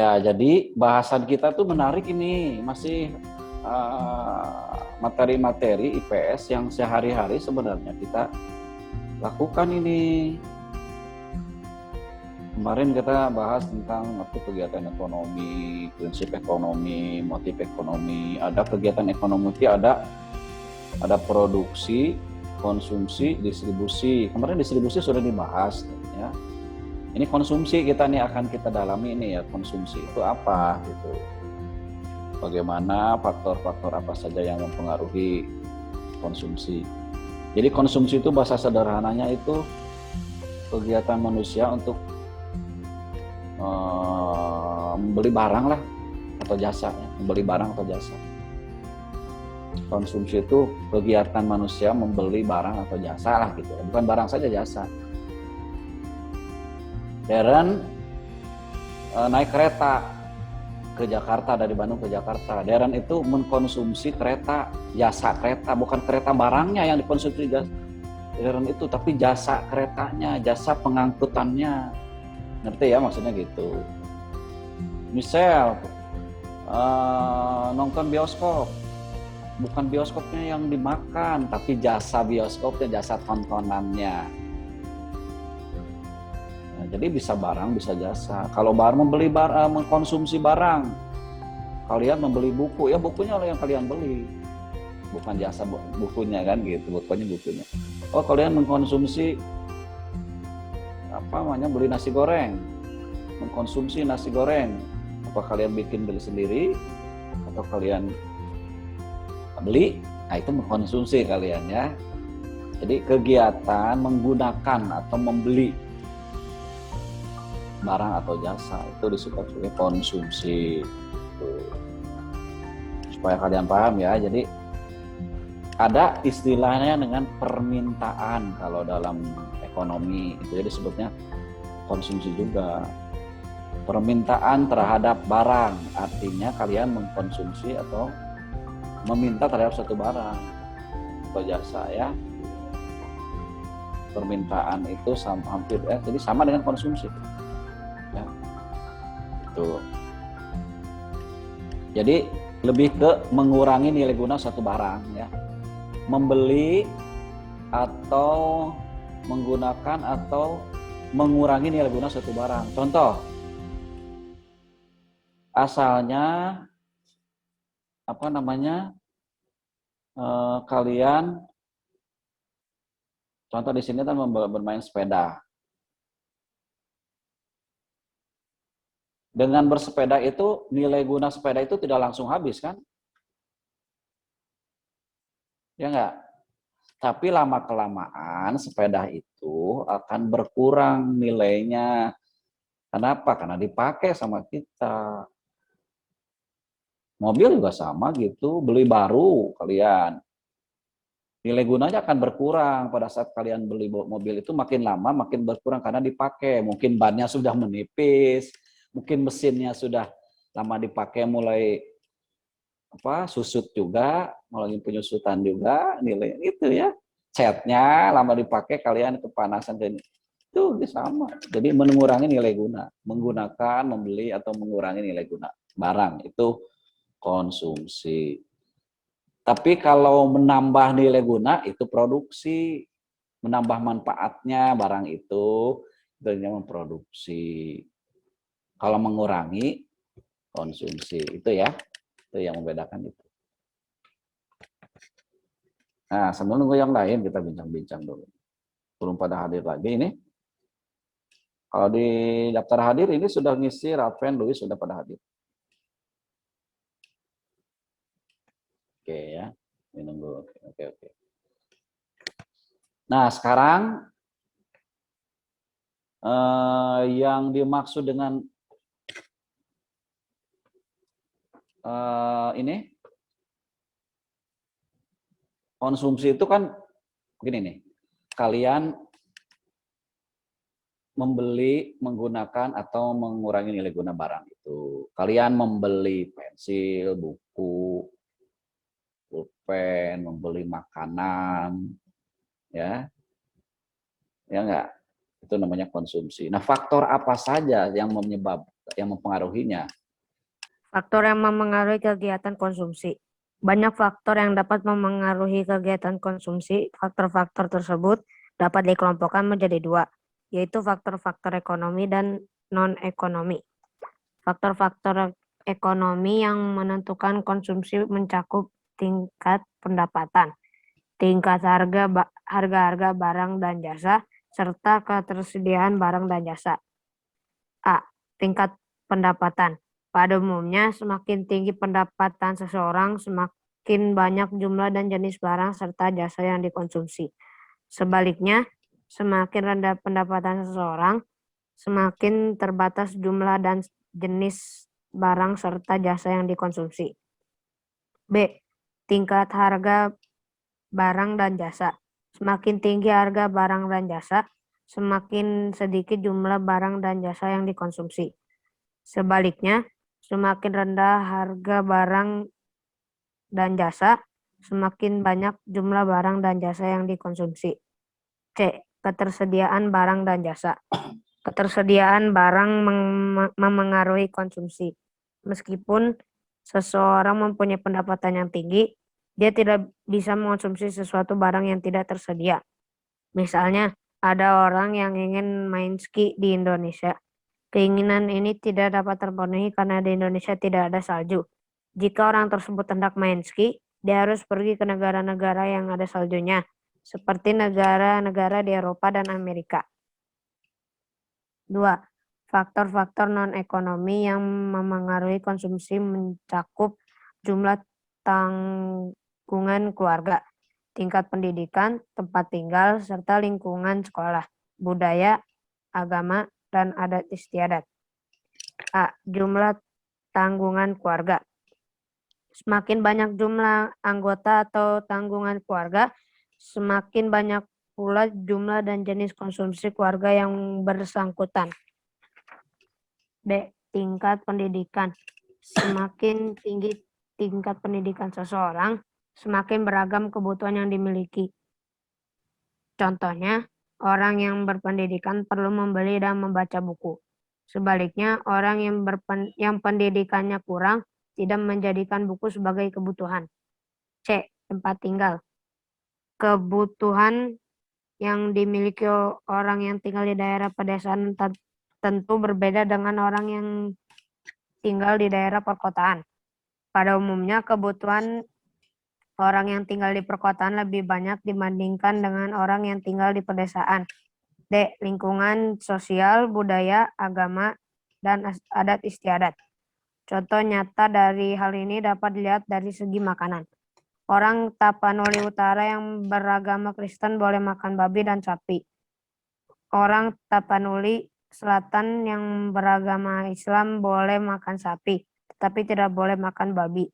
Ya, jadi bahasan kita tuh menarik ini, masih materi-materi IPS yang sehari-hari sebenarnya kita lakukan ini. Kemarin kita bahas tentang kegiatan ekonomi, prinsip ekonomi, motif ekonomi. Ada kegiatan ekonomi, ada produksi, konsumsi, distribusi. Kemarin distribusi sudah dibahas, ya. Ini konsumsi kita nih akan kita dalami ini ya, konsumsi itu apa gitu. Bagaimana faktor-faktor apa saja yang mempengaruhi konsumsi. Jadi konsumsi itu bahasa sederhananya itu kegiatan manusia untuk membeli barang lah atau jasa, ya. Membeli barang atau jasa. Konsumsi itu kegiatan manusia membeli barang atau jasa lah gitu, bukan barang saja, jasa. Deren naik kereta ke Jakarta, dari Bandung ke Jakarta. Deren itu mengkonsumsi kereta, jasa kereta, bukan kereta barangnya yang dikonsumsi Deren itu, tapi jasa keretanya, jasa pengangkutannya. Ngerti ya maksudnya gitu. Misal nonton bioskop, bukan bioskopnya yang dimakan, tapi jasa bioskopnya, jasa tontonannya. Nah, jadi bisa barang, bisa jasa. Kalau barang mengkonsumsi barang, kalian membeli buku, ya bukunya yang kalian beli, bukan jasa bukunya kan gitu, bukunya. Oh, kalian mengkonsumsi beli nasi goreng, mengkonsumsi nasi goreng. Apa kalian beli sendiri atau kalian beli? Nah, itu mengkonsumsi kalian ya. Jadi kegiatan menggunakan atau membeli barang atau jasa itu disebut sebagai konsumsi. Supaya kalian paham ya. Jadi ada istilahnya dengan permintaan kalau dalam ekonomi, itu jadi disebutnya konsumsi juga. Permintaan terhadap barang, artinya kalian mengkonsumsi atau meminta terhadap satu barang atau jasa ya. Permintaan itu hampir jadi sama dengan konsumsi ya. Itu jadi lebih ke mengurangi nilai guna satu barang ya, membeli atau menggunakan atau mengurangi nilai guna satu barang. Contoh, asalnya kalian contoh di sini kan bermain sepeda. Dengan bersepeda itu nilai guna sepeda itu tidak langsung habis kan? Ya enggak? Tapi lama-kelamaan sepeda itu akan berkurang nilainya. Kenapa? Karena dipakai sama kita. Mobil juga sama gitu, beli baru kalian. Nilai gunanya akan berkurang pada saat kalian beli mobil itu, makin lama makin berkurang karena dipakai. Mungkin bannya sudah menipis, mungkin mesinnya sudah lama dipakai, mulai susut juga, mulai penyusutan juga, nilai itu ya. Catnya lama dipakai, kalian kepanasan dan itu sama. Jadi mengurangi nilai guna, menggunakan, membeli atau mengurangi nilai guna barang itu konsumsi. Tapi kalau menambah nilai guna itu produksi, menambah manfaatnya barang itu dengan memproduksi. Kalau mengurangi konsumsi itu ya, itu yang membedakan itu. Nah, sambil nunggu yang lain kita bincang-bincang dulu. Belum pada hadir lagi ini. Kalau di daftar hadir ini sudah ngisi Raven, Louis sudah pada hadir. Oke ya, ini nunggu. Oke. Nah, sekarang yang dimaksud dengan ini konsumsi itu kan begini nih, kalian membeli, menggunakan atau mengurangi nilai guna barang itu. Kalian membeli pensil, buku, pulpen, membeli makanan, ya enggak? Itu namanya konsumsi. Nah, faktor apa saja yang yang mempengaruhinya? Faktor yang memengaruhi kegiatan konsumsi. Banyak faktor yang dapat memengaruhi kegiatan konsumsi. Faktor-faktor tersebut dapat dikelompokkan menjadi dua, yaitu faktor-faktor ekonomi dan non-ekonomi. Faktor-faktor ekonomi yang menentukan konsumsi mencakup tingkat pendapatan, tingkat harga-harga barang dan jasa, serta ketersediaan barang dan jasa. A. Tingkat pendapatan. Pada umumnya, semakin tinggi pendapatan seseorang, semakin banyak jumlah dan jenis barang serta jasa yang dikonsumsi. Sebaliknya, semakin rendah pendapatan seseorang, semakin terbatas jumlah dan jenis barang serta jasa yang dikonsumsi. B. Tingkat harga barang dan jasa. Semakin tinggi harga barang dan jasa, semakin sedikit jumlah barang dan jasa yang dikonsumsi. Sebaliknya, semakin rendah harga barang dan jasa, semakin banyak jumlah barang dan jasa yang dikonsumsi. C. Ketersediaan barang dan jasa. Ketersediaan barang memengaruhi konsumsi. Meskipun seseorang mempunyai pendapatan yang tinggi, dia tidak bisa mengonsumsi sesuatu barang yang tidak tersedia. Misalnya, ada orang yang ingin main ski di Indonesia. Keinginan ini tidak dapat terpenuhi karena di Indonesia tidak ada salju. Jika orang tersebut hendak main ski, dia harus pergi ke negara-negara yang ada saljunya, seperti negara-negara di Eropa dan Amerika. 2. Faktor-faktor non-ekonomi yang memengaruhi konsumsi mencakup jumlah tanggungan keluarga, tingkat pendidikan, tempat tinggal, serta lingkungan sekolah, budaya, agama, dan adat istiadat. A. Jumlah tanggungan keluarga. Semakin banyak jumlah anggota atau tanggungan keluarga, semakin banyak pula jumlah dan jenis konsumsi keluarga yang bersangkutan. B. Tingkat pendidikan. Semakin tinggi tingkat pendidikan seseorang, semakin beragam kebutuhan yang dimiliki. Contohnya, orang yang berpendidikan perlu membeli dan membaca buku. Sebaliknya, orang yang pendidikannya kurang tidak menjadikan buku sebagai kebutuhan. C. Tempat tinggal. Kebutuhan yang dimiliki orang yang tinggal di daerah pedesaan tentu berbeda dengan orang yang tinggal di daerah perkotaan. Pada umumnya, kebutuhan orang yang tinggal di perkotaan lebih banyak dibandingkan dengan orang yang tinggal di pedesaan. D. Lingkungan sosial, budaya, agama, dan adat istiadat. Contoh nyata dari hal ini dapat dilihat dari segi makanan. Orang Tapanuli Utara yang beragama Kristen boleh makan babi dan sapi. Orang Tapanuli Selatan yang beragama Islam boleh makan sapi, tetapi tidak boleh makan babi.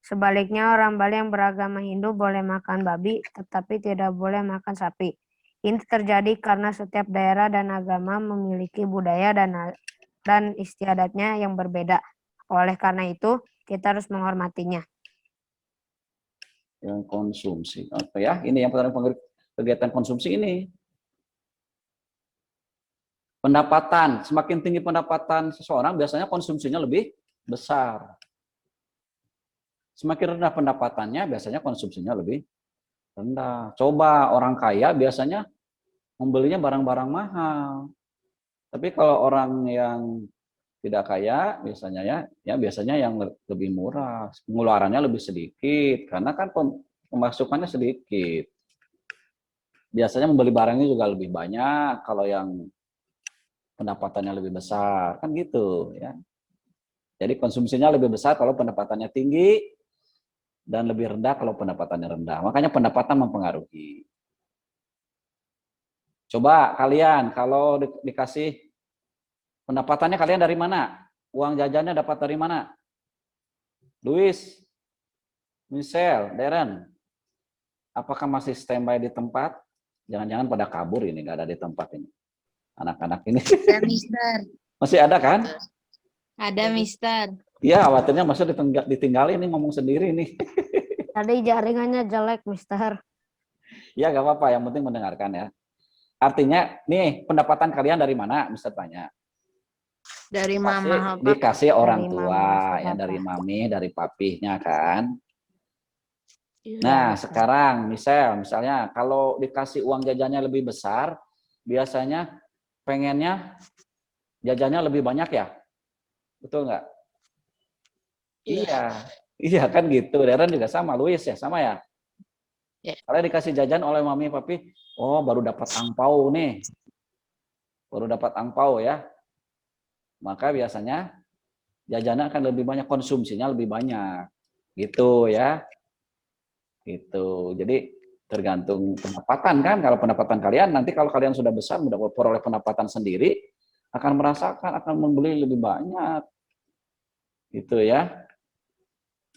Sebaliknya, orang Bali yang beragama Hindu boleh makan babi, tetapi tidak boleh makan sapi. Ini terjadi karena setiap daerah dan agama memiliki budaya dan istiadatnya yang berbeda. Oleh karena itu, kita harus menghormatinya. Yang konsumsi. Oke ya, ini yang pengaruh kegiatan konsumsi ini. Pendapatan, semakin tinggi pendapatan seseorang, biasanya konsumsinya lebih besar. Semakin rendah pendapatannya, biasanya konsumsinya lebih rendah. Coba orang kaya biasanya membelinya barang-barang mahal. Tapi kalau orang yang tidak kaya, biasanya biasanya yang lebih murah, pengeluarannya lebih sedikit, karena kan pemasukannya sedikit. Biasanya membeli barangnya juga lebih banyak kalau yang pendapatannya lebih besar, kan gitu ya. Jadi konsumsinya lebih besar kalau pendapatannya tinggi, dan lebih rendah kalau pendapatannya rendah. Makanya pendapatan mempengaruhi. Coba kalian kalau dikasih pendapatannya kalian dari mana? Uang jajannya dapat dari mana? Luis, Michelle, Darren, apakah masih standby di tempat? Jangan-jangan pada kabur ini, nggak ada di tempat ini. Anak-anak ini. Ada, Mister. Masih ada kan? Ada, Mister. Iya, khawatirnya masih ditinggalin nih, ngomong sendiri nih. Tadi jaringannya jelek, Mister. Ya, nggak apa-apa, yang penting mendengarkan ya. Artinya, nih pendapatan kalian dari mana? Mister tanya. Dari Pasti mama apa? dikasih orang Dari tua, mama ya sama dari papa. mami, dari papihnya kan. Iya, Nah, betul. sekarang misalnya kalau dikasih uang jajannya lebih besar, biasanya pengennya jajannya lebih banyak ya? Betul nggak? Iya. Iya, iya kan gitu. Deren juga sama, Luis ya, sama ya. Ya. Kalau dikasih jajan oleh mami papi, oh baru dapat angpau nih, baru dapat angpau ya. Maka biasanya jajannya akan lebih banyak, konsumsinya lebih banyak, gitu ya. Gitu. Jadi tergantung pendapatan kan. Kalau pendapatan kalian nanti kalau kalian sudah besar memperoleh pendapatan sendiri, akan merasakan akan membeli lebih banyak, gitu ya.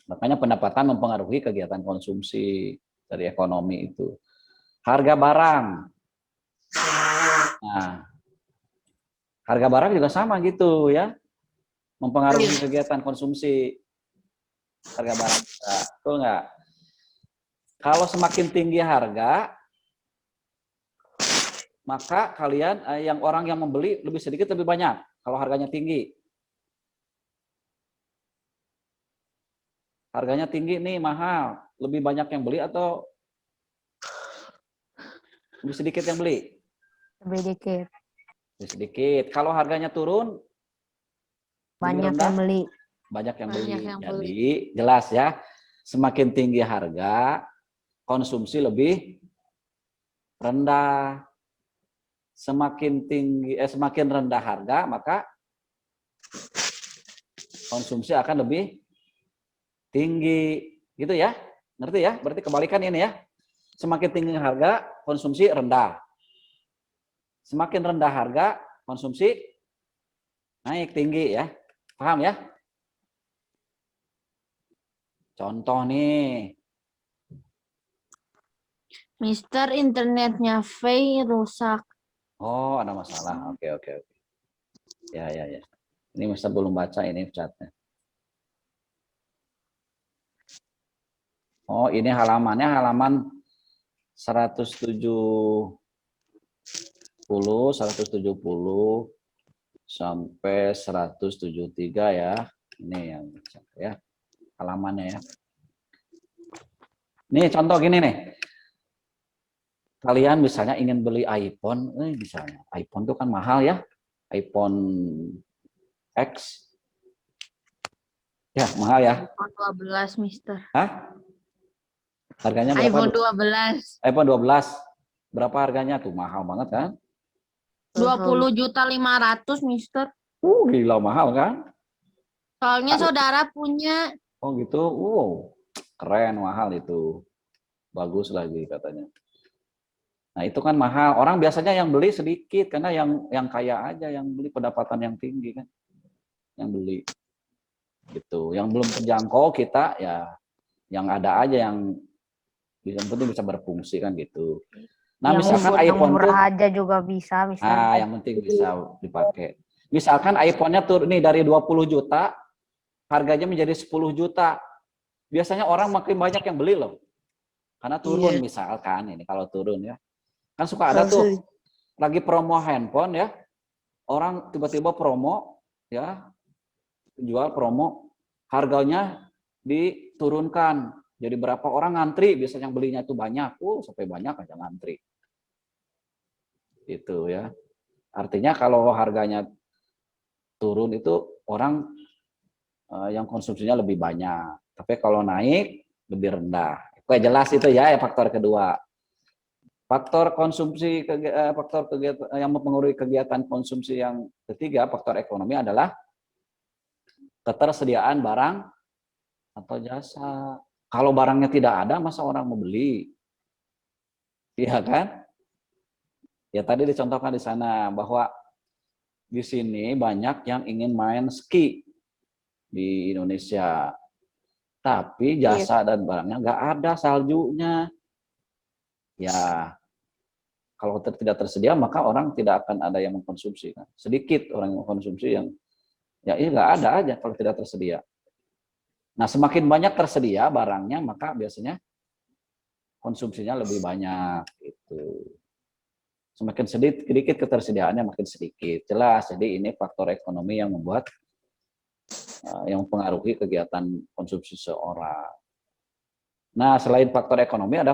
Makanya pendapatan mempengaruhi kegiatan konsumsi dari ekonomi itu. Harga barang. Nah, harga barang juga sama gitu ya, mempengaruhi kegiatan konsumsi harga barang. Nah, betul nggak? Kalau semakin tinggi harga, maka kalian yang orang yang membeli lebih sedikit lebih banyak. Kalau harganya tinggi, harganya tinggi nih mahal, lebih banyak yang beli atau lebih sedikit yang beli? Lebih dikit. Lebih sedikit. Kalau harganya turun, lebih Banyak rendah, yang beli. banyak yang beli. Banyak yang beli. Jadi jelas ya, semakin tinggi harga, konsumsi lebih rendah. Semakin rendah harga, maka konsumsi akan lebih tinggi. Gitu ya. Ngerti ya? Berarti kebalikan ini ya. Semakin tinggi harga, konsumsi rendah. Semakin rendah harga, konsumsi naik tinggi ya. Paham ya? Contoh nih. Mister, internetnya Faye rusak. Oh, ada masalah. Oke, oke, oke. Ya, ya, ya. Ini Mister belum baca ini chatnya. Oh, ini halamannya halaman 170 sampai 173 ya. Ini yang ya halamannya ya. Nih contoh gini nih. Kalian misalnya ingin beli iPhone, misalnya iPhone itu kan mahal ya. iPhone X. Ya, mahal ya. iPhone 12, Mister. Hah? Harganya berapa? iPhone 12. iPhone 12. Berapa harganya tuh? Mahal banget kan? 20.500.000, Mister. Gila mahal kan? Soalnya saudara punya. Oh gitu. Keren, mahal itu. Bagus lagi katanya. Nah, itu kan mahal. Orang biasanya yang beli sedikit karena yang kaya aja yang beli, pendapatan yang tinggi kan. Yang beli. Gitu. Yang belum terjangkau kita ya yang ada aja yang penting bisa berfungsi kan gitu. Nah, Yang misalkan yang iPhone tuh murah aja juga bisa, misalnya. yang penting bisa dipakai. Misalkan iPhone-nya turun nih dari 20 juta, harganya menjadi 10 juta. Biasanya orang makin banyak yang beli loh. Karena turun misalkan ini kalau turun ya. Kan suka ada tuh lagi promo handphone ya. Orang tiba-tiba promo ya, jual promo, harganya diturunkan. Jadi berapa orang ngantri, biasanya yang belinya itu banyak. Sampai banyak aja ngantri. Itu ya. Artinya kalau harganya turun itu orang yang konsumsinya lebih banyak. Tapi kalau naik lebih rendah. Oke, jelas itu ya faktor kedua. Faktor konsumsi faktor kegiatan yang mempengaruhi kegiatan konsumsi yang ketiga, faktor ekonomi adalah ketersediaan barang atau jasa. Kalau barangnya tidak ada, masa orang mau beli? Iya kan? Ya tadi dicontohkan di sana bahwa di sini banyak yang ingin main ski di Indonesia. Tapi jasa dan barangnya nggak ada, saljunya. Ya, kalau tidak tersedia maka orang tidak akan ada yang mengkonsumsi. Kan? Sedikit orang yang mengkonsumsi yang ya ini nggak ada aja kalau tidak tersedia. Nah, semakin banyak tersedia barangnya maka biasanya konsumsinya lebih banyak. Gitu. Semakin sedikit ketersediaannya makin sedikit. Jelas, jadi ini faktor ekonomi yang membuat yang mempengaruhi kegiatan konsumsi seseorang. Nah, selain faktor ekonomi ada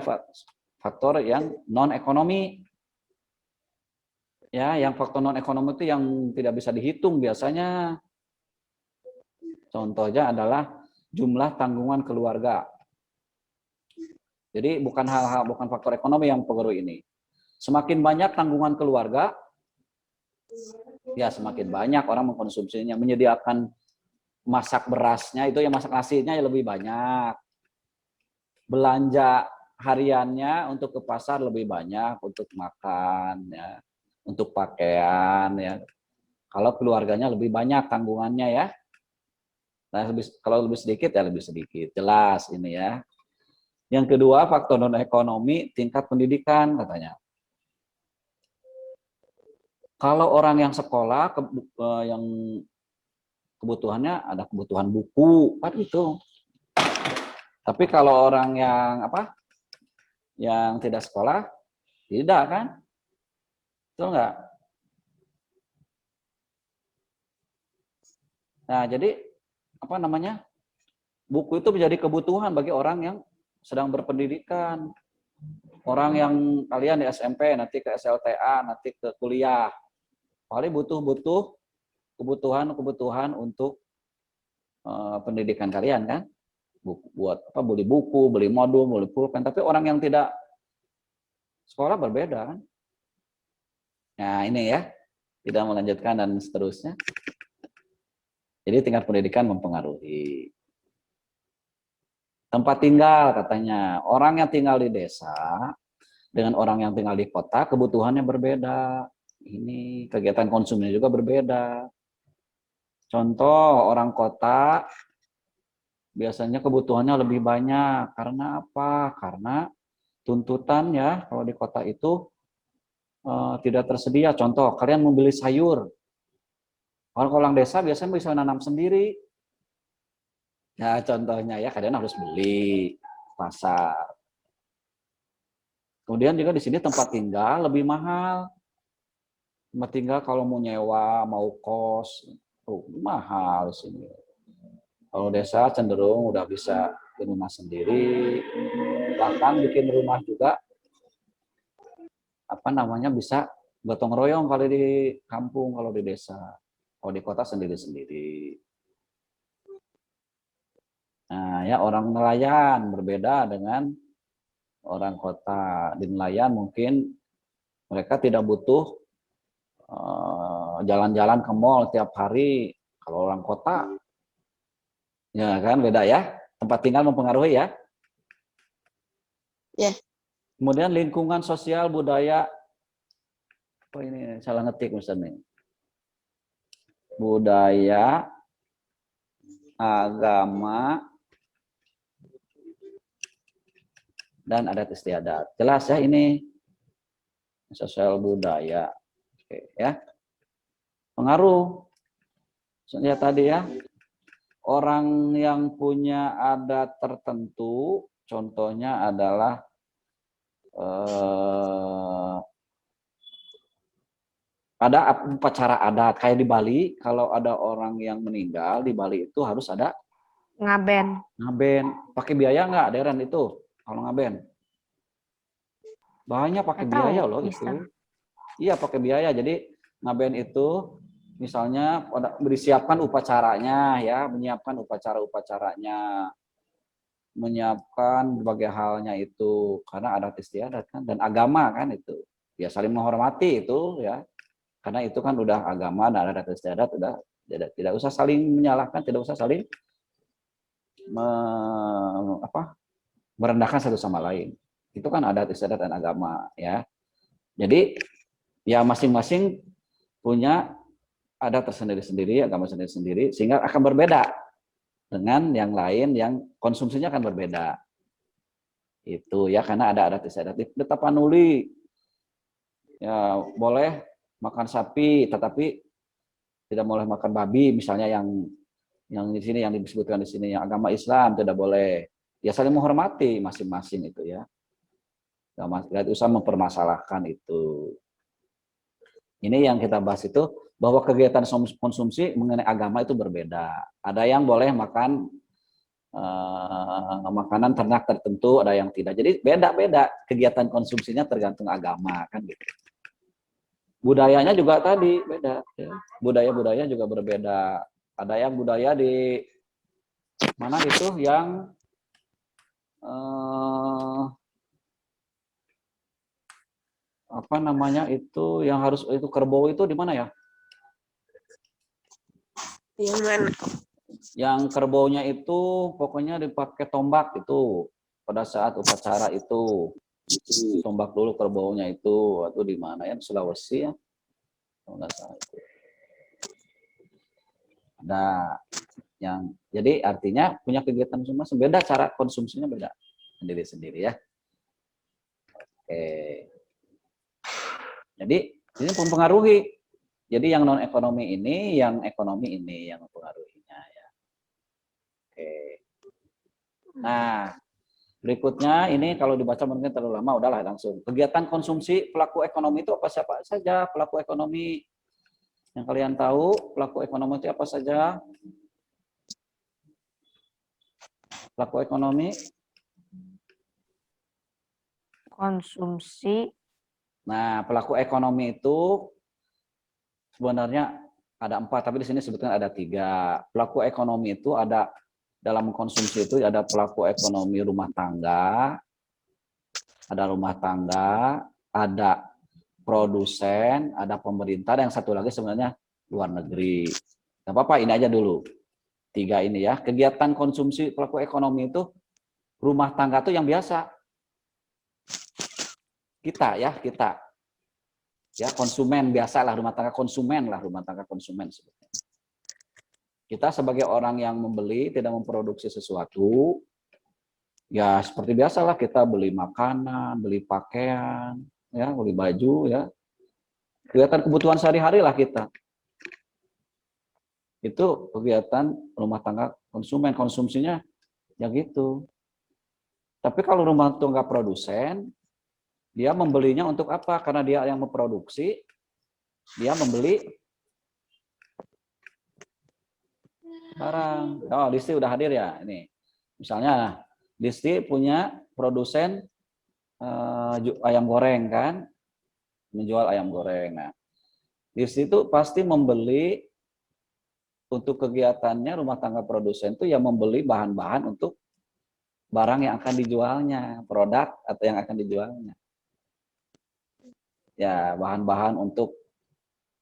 faktor yang non ekonomi. Ya, yang faktor non ekonomi itu yang tidak bisa dihitung biasanya. Contohnya adalah jumlah tanggungan keluarga. Jadi bukan faktor ekonomi yang mempengaruhi ini. Semakin banyak tanggungan keluarga, ya semakin banyak orang mengkonsumsinya, menyediakan masak berasnya itu, yang masak nasinya ya lebih banyak. Belanja hariannya untuk ke pasar lebih banyak, untuk makan ya, untuk pakaian ya. Kalau keluarganya lebih banyak tanggungannya ya. Nah, kalau lebih sedikit ya lebih sedikit. Jelas ini ya. Yang kedua, faktor non ekonomi, tingkat pendidikan katanya. Kalau orang yang sekolah yang kebutuhannya ada kebutuhan buku, kan itu. Tapi kalau orang yang yang tidak sekolah, tidak kan? Betul nggak? Nah, jadi buku itu menjadi kebutuhan bagi orang yang sedang berpendidikan. Orang yang kalian di SMP, nanti ke SLTA, nanti ke kuliah. Paling butuh kebutuhan untuk pendidikan kalian kan? Buat beli buku, beli modul, beli pulpen. Tapi orang yang tidak sekolah berbeda kan? Nah, ini ya. Tidak melanjutkan dan seterusnya. Jadi tingkat pendidikan mempengaruhi. Tempat tinggal katanya, orang yang tinggal di desa dengan orang yang tinggal di kota kebutuhannya berbeda. Ini kegiatan konsumnya juga berbeda. Contoh, orang kota biasanya kebutuhannya lebih banyak. Karena apa? Karena tuntutan ya kalau di kota itu tidak tersedia. Contoh, kalian membeli sayur. Kalau orang desa biasanya bisa nanam sendiri. Ya contohnya ya, kalian harus beli pasar. Kemudian juga di sini tempat tinggal lebih mahal. Tempat tinggal kalau mau nyewa, mau kos, mahal di sini. Kalau desa cenderung udah bisa bikin rumah sendiri, bahkan bikin rumah juga bisa gotong royong kalau di kampung, kalau di desa. Kalau di kota sendiri-sendiri. Nah, ya orang nelayan berbeda dengan orang kota. Di nelayan mungkin mereka tidak butuh jalan-jalan ke mall tiap hari. Kalau orang kota, ya kan beda ya. Tempat tinggal mempengaruhi ya. Ya. Kemudian lingkungan sosial, budaya. Oh ini salah ngetik misalnya. Budaya, agama, dan adat istiadat. Jelas ya ini sosial budaya. Oke, ya. Pengaruh. Ya tadi ya. Orang yang punya adat tertentu, contohnya adalah ada upacara adat kayak di Bali. Kalau ada orang yang meninggal di Bali itu harus ada Ngaben. Pakai biaya nggak, Deren itu kalau ngaben? Banyak pakai Nggak tahu, biaya loh Mister. itu. Iya pakai biaya. Jadi ngaben itu misalnya disiapkan upacaranya ya, menyiapkan upacaranya, menyiapkan berbagai halnya itu karena adat istiadat kan dan agama kan itu. Ya saling menghormati itu ya. Karena itu kan udah agama dan adat istiadat udah tidak usah saling menyalahkan, tidak usah saling merendahkan satu sama lain. Itu kan adat istiadat dan agama ya. Jadi ya masing-masing punya adat tersendiri-sendiri, agama sendiri-sendiri sehingga akan berbeda dengan yang lain yang konsumsinya akan berbeda. Itu ya karena ada adat istiadat. Di Tapanuli ya boleh makan sapi tetapi tidak boleh makan babi misalnya yang di sini yang disebutkan di sini yang agama Islam tidak boleh. Ya saling menghormati masing-masing itu ya. Tidak usah mempermasalahkan itu. Ini yang kita bahas itu, bahwa kegiatan konsumsi mengenai agama itu berbeda. Ada yang boleh makan makanan ternak tertentu, ada yang tidak. Jadi beda-beda kegiatan konsumsinya tergantung agama kan gitu. Budayanya juga tadi beda. Ya. Budaya-budaya juga berbeda. Ada yang budaya di mana itu yang apa namanya itu yang harus itu kerbau itu di mana ya? Yang mana? Yang kerbaunya itu pokoknya dipakai tombak itu pada saat upacara itu. Tombak dulu kerbaunya itu atau di mana ya? Sulawesi ya. Kalau nggak salah itu. Ada yang jadi artinya punya kegiatan semua beda, cara konsumsinya beda sendiri-sendiri ya. Oke. Jadi ini mempengaruhi. Jadi yang non ekonomi ini, yang ekonomi ini yang mempengaruhinya ya. Oke. Nah, berikutnya ini kalau dibaca mungkin terlalu lama, udahlah langsung. Kegiatan konsumsi pelaku ekonomi itu apa siapa saja pelaku ekonomi? Yang kalian tahu pelaku ekonomi itu apa saja? Pelaku ekonomi? Konsumsi. Nah, pelaku ekonomi itu sebenarnya ada 4, tapi di sini sebetulnya ada 3. Pelaku ekonomi itu ada dalam konsumsi itu ada pelaku ekonomi rumah tangga, ada produsen, ada pemerintah, dan yang satu lagi sebenarnya luar negeri. Gak apa-apa, ini aja dulu. 3 ini ya. Kegiatan konsumsi pelaku ekonomi itu rumah tangga itu yang biasa. Kita. Ya, konsumen biasa lah, rumah tangga konsumen sebetulnya. Kita sebagai orang yang membeli, tidak memproduksi sesuatu, ya seperti biasalah kita beli makanan, beli pakaian, ya, beli baju, ya. Kegiatan kebutuhan sehari-hari lah kita. Itu kegiatan rumah tangga konsumen, konsumsinya ya gitu. Tapi kalau rumah tangga produsen, dia membelinya untuk apa? Karena dia yang memproduksi, dia membeli barang. Oh, Disti udah hadir ya? Ini. Misalnya, Disti punya produsen ayam goreng kan? Menjual ayam goreng. Nah, Disti itu pasti membeli untuk kegiatannya rumah tangga produsen itu ya membeli bahan-bahan untuk barang yang akan dijualnya, produk atau yang akan dijualnya. Ya, bahan-bahan untuk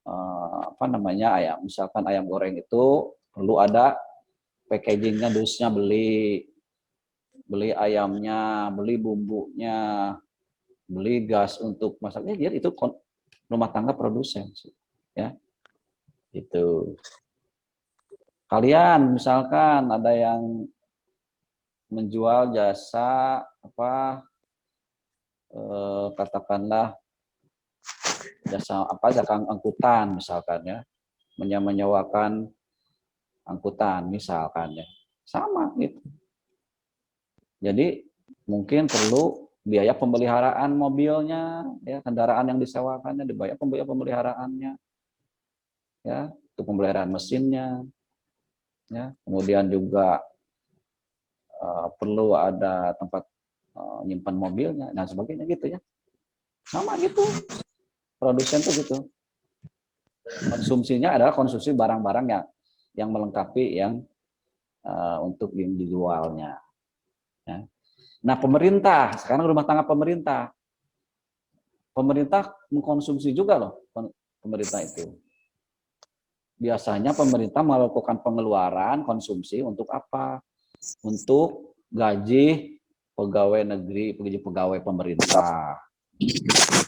apa namanya ayam, misalkan ayam goreng itu perlu ada packagingnya, dusnya beli ayamnya, beli bumbunya, beli gas untuk masaknya, dia itu rumah tangga produsen, ya, itu. Kalian misalkan ada yang menjual jasa apa, katakanlah jasa angkutan misalkan ya, menyewakan angkutan misalkan ya, sama gitu. Jadi mungkin perlu biaya pemeliharaan mobilnya, ya, kendaraan yang disewakannya dibayar pemeliharaannya, ya, untuk pemeliharaan mesinnya, ya, kemudian juga perlu ada tempat nyimpan mobilnya dan sebagainya gitu ya, sama gitu. Produsen tuh gitu. Konsumsinya adalah konsumsi barang-barang yang melengkapi yang untuk dijualnya. Ya. Nah, pemerintah, sekarang rumah tangga pemerintah mengkonsumsi juga loh, pemerintah itu. Biasanya pemerintah melakukan pengeluaran konsumsi untuk apa? Untuk gaji pegawai negeri, pegawai pemerintah.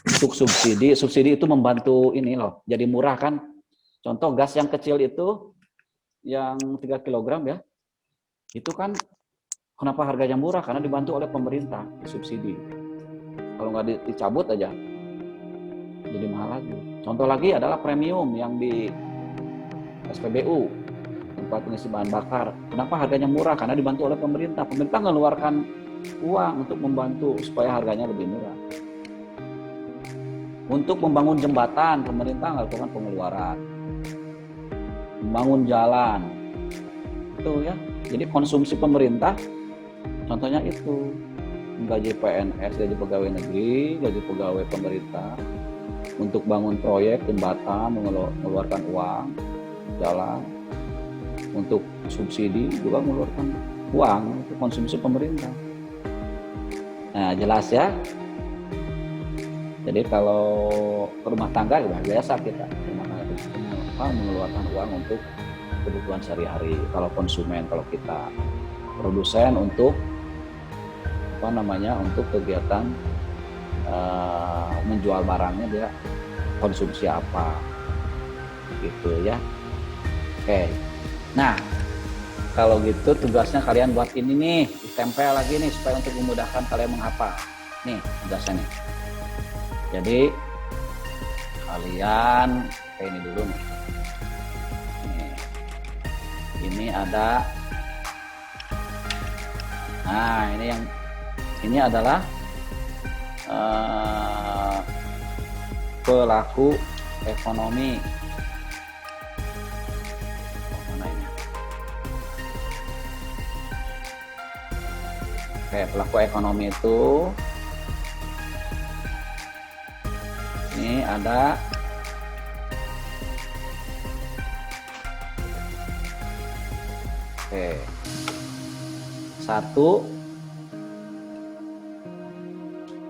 Untuk subsidi itu membantu ini loh, jadi murah kan. Contoh gas yang kecil itu, yang 3 kg ya, itu kan kenapa harganya murah? Karena dibantu oleh pemerintah, subsidi. Kalau nggak dicabut aja, jadi mahal lagi. Contoh lagi adalah premium yang di SPBU, tempat pengisi bahan bakar. Kenapa harganya murah? Karena dibantu oleh pemerintah. Pemerintah mengeluarkan uang untuk membantu supaya harganya lebih murah. Untuk membangun jembatan, pemerintah melakukan pengeluaran. Membangun jalan, itu ya. Jadi konsumsi pemerintah, contohnya itu gaji PNS, gaji pegawai negeri, gaji pegawai pemerintah, untuk bangun proyek jembatan, mengeluarkan uang, jalan, untuk subsidi juga mengeluarkan uang, itu konsumsi pemerintah. Nah, jelas ya. Jadi kalau ke rumah tangga ya biasa kita rumah tangga itu mengeluarkan uang untuk kebutuhan sehari-hari. Kalau konsumen, kalau kita produsen untuk untuk kegiatan menjual barangnya dia konsumsi apa gitu ya. Oke. Nah, kalau gitu tugasnya kalian buat ini nih, ditempel lagi nih supaya untuk memudahkan kalian menghafal. Nih tugasnya nih. Jadi kalian kayak ini dulu nih. Ini ada. Nah, ini adalah pelaku ekonomi. Mana ini? Oke, pelaku ekonomi itu ini ada satu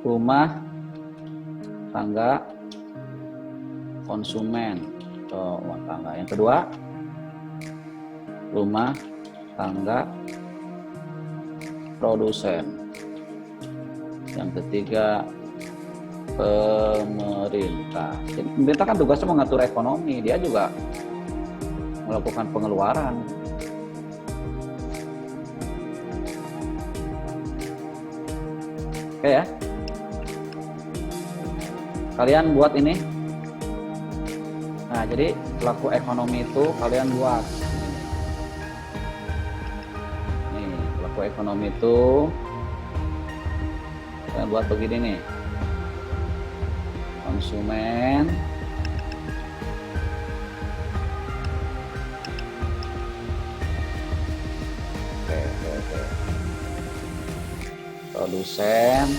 rumah tangga konsumen atau rumah tangga. Yang kedua, rumah tangga produsen. Yang ketiga, pemerintah. Jadi pemerintah kan tugasnya mengatur ekonomi, dia juga melakukan pengeluaran. Oke ya. Kalian buat ini. Nah, jadi pelaku ekonomi itu kalian buat. Nih, pelaku ekonomi itu kalian buat begini nih. Konsumen, produsen,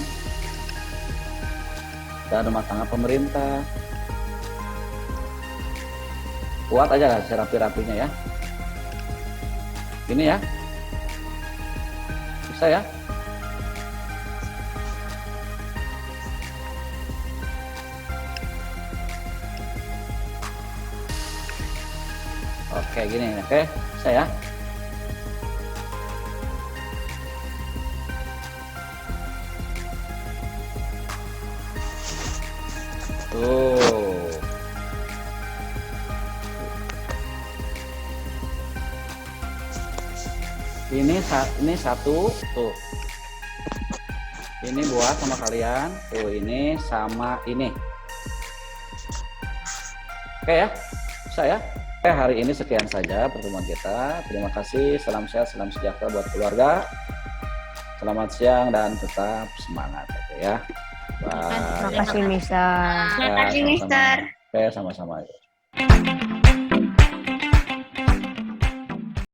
dan rumah tangga pemerintah. Buat aja lah serapi-rapinya ya. Ini ya. Bisa ya? Oke, gini, oke, bisa ya. Tuh. Ini satu, tuh. Ini buat sama kalian, tuh ini sama ini. Oke ya, bisa ya. Oke, hari ini sekian saja pertemuan kita. Terima kasih, salam sehat, salam sejahtera buat keluarga. Selamat siang dan tetap semangat, oke ya. Bye. Terima kasih, Mister. Terima kasih, Mister. Oke, sama-sama.